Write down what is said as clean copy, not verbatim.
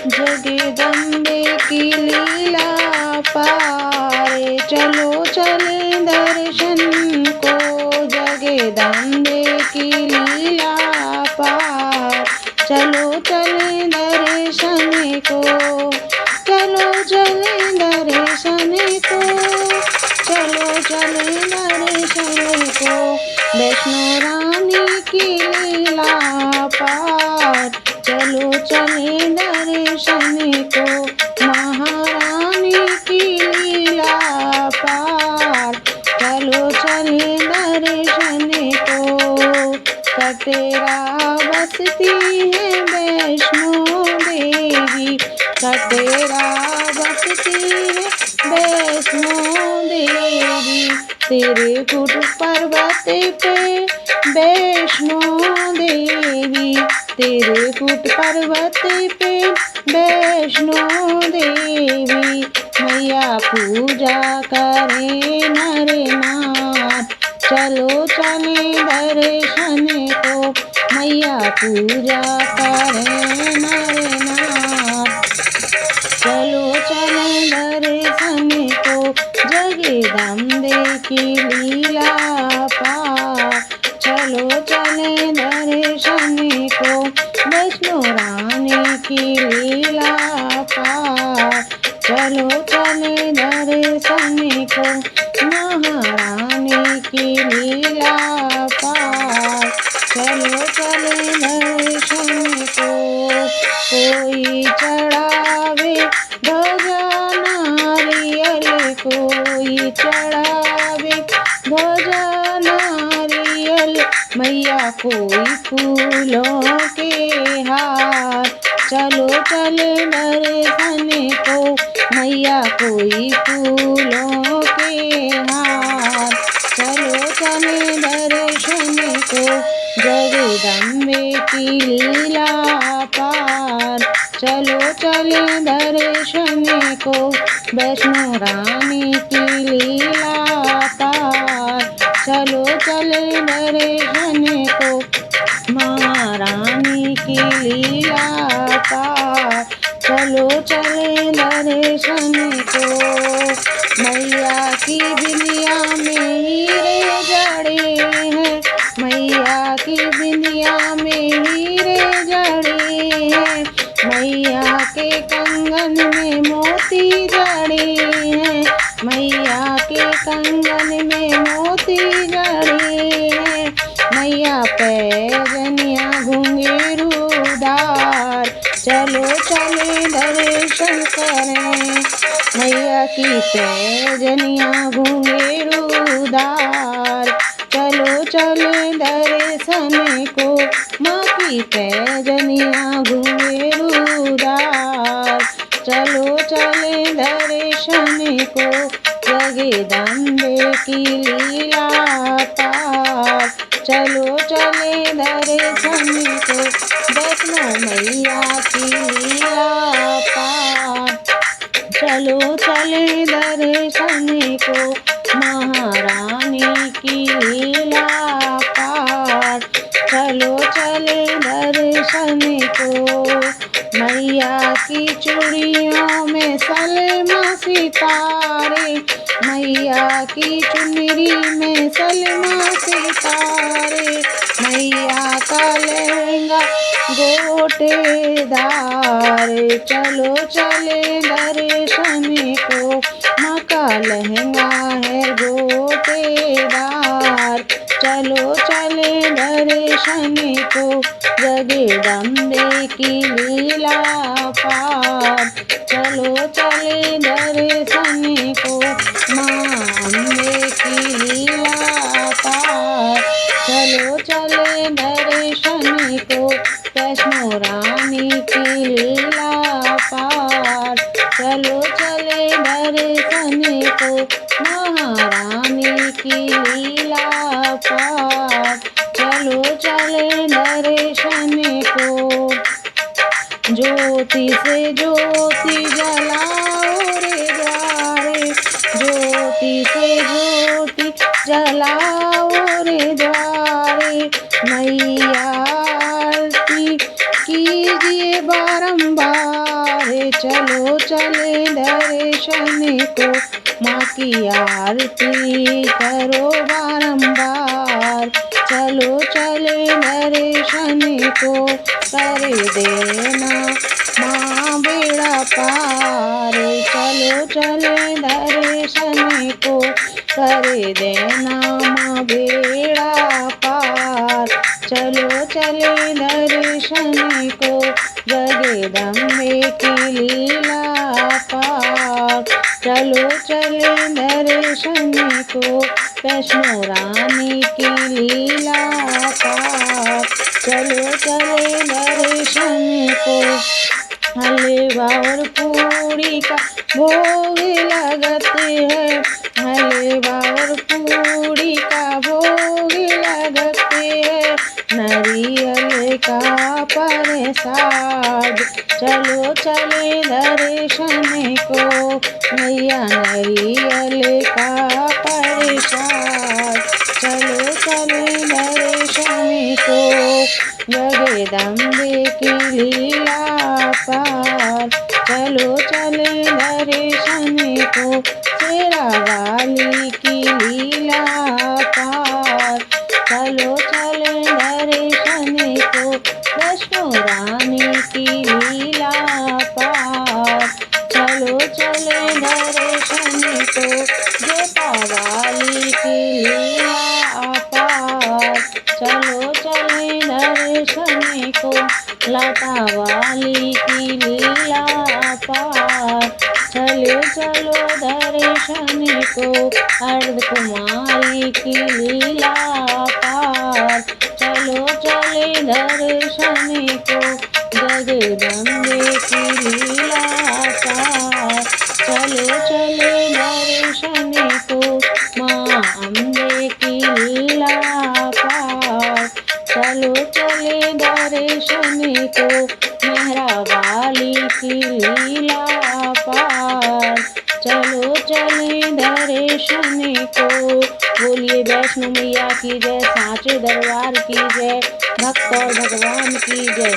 जगदम्बे की लीला पारे, चलो चले दर्शन को। जगदम्बे की लीला पार, चलो चले दर्शन को। चलो चले दर्शन को, चलो चले दर्शन को। वैष्णो रानी की लीला पार, चलो चले दर्शन को। महारानी की लीला पार, चलो चले दर्शन को। कटरा बसती है वैष्णो देवी, कटरा बसती है वैष्णो देवी। तेरे कुट पर्वत पे वैष्णो देवी, तेरे कुट पर्वत पे वैष्णो देवी। मैया पूजा करे नर नार, चलो चले दर्शन को। मैया पूजा करे नर नार, चलो चले दर्शन को। जगदम्बे की लीला पार, चलो चले दर्शन को। वैष्णो रानी की लीला पार, चलो चले दर्शन को। महारानी की लीला पार, चलो चले दर्शन को। कोई चढ़ावे ध्वजा नारियल, कोई चढ़ावे ध्वजा नारियल। मैया कोई फूलों के हार, चलो चले दर्शन को। मैया कोई फूलों के हार, चलो चले दर्शन को। जगदम्बे की लीला पार, चलो चले दर्शन को। वैष्णो रानी की लीला पार, चलो चले दर्शन को। महारानी की लीला पार, चलो चले दर्शन को। मैया की बिंदिया में हीरे जड़े हैं, मैया की बिंदिया में हीरे जड़े हैं। मैया के कंगन में मोती जड़े हैं, मैया के कंगन में मोती जड़े हैं। मैया पैजनिया घुंघरूदार, चलो चले दर्शन करें। मैया की पैजनिया घुंघरूदार, चलो चले दर्शन को। माँ की पैजनिया घुंघरूदार, चलो चले दर्शन को। जगदम्बे की लीला पार, चलो चले दर्शन को। वैष्णो मैया की लीला पार, चलो चले दर्शन को। महारानी की लीला पार, चलो चले दर्शन को। मैया की चूड़ियों में सलमा सितारे, मैया की चुनरी में सलमा सितारे। मैया का लहंगा गोटेदार, चलो चले दर्शन को। माँ का लहंगा है गोटेदार, चलो चले दर्शन को। जगदम्बे की लीला पार, चलो चले दर्शन को। माँ अम्बे की लीला पार, चलो चले दर्शन को। वैष्णो रानी की लीला पार, चलो चले दर्शन को। महारानी की लीला पार, चलो चले दर्शन को। ज्योति से ज्योति जलाओ रे द्वारे, ज्योति से ज्योति जलाओ रे द्वारे। मैया आरती कीजिए बारंबार, चलो चले दर्शन को, माँ की आरती करो बारंबार। चलो चले दर्शन को, कर देना माँ बेड़ा पार। चलो चले दर्शन को, कर देना माँ बेड़ा पार। चलो चले दर्शन को, जगदम्बे की लीला पार। चलो चले दर्शन को, वैष्णो रानी की लीला पार। चलो चले दर्शन को, हलवा और पूड़ी का भोग लगते हैं। हलवा और पूड़ी का भोग लगते हैं, नारियल का प्रसाद। चलो चले दर्शन को, मैया नारियल का प्रसाद। चलो चले दर्शन को, जगदम्बे की लीला पार। चलो चले दर्शन को, शेरा वाली की लीला पार। चलो चले दर्शन को, वैष्णो रानी की लीला पार। चलो चले दर्शन को, जोता वाली की लीला पार। चलो चले दर्शन को, लता वाली की लीला पार। चलो चलो दर्शन को, अर्धकुमारी की लीला पार। चलो चले दर्शन को, जगदम्बे की लीला पार। चलो चले दर्शन को, माँ अम्बे की लीला पार। चलो चले दर्शन को, मेहरा वाली की लीला पार। चलो चले दर्शन को, बोलिए वैष्णो मैया की जय, साचे दरबार की जय, भक्त और भगवान की जय।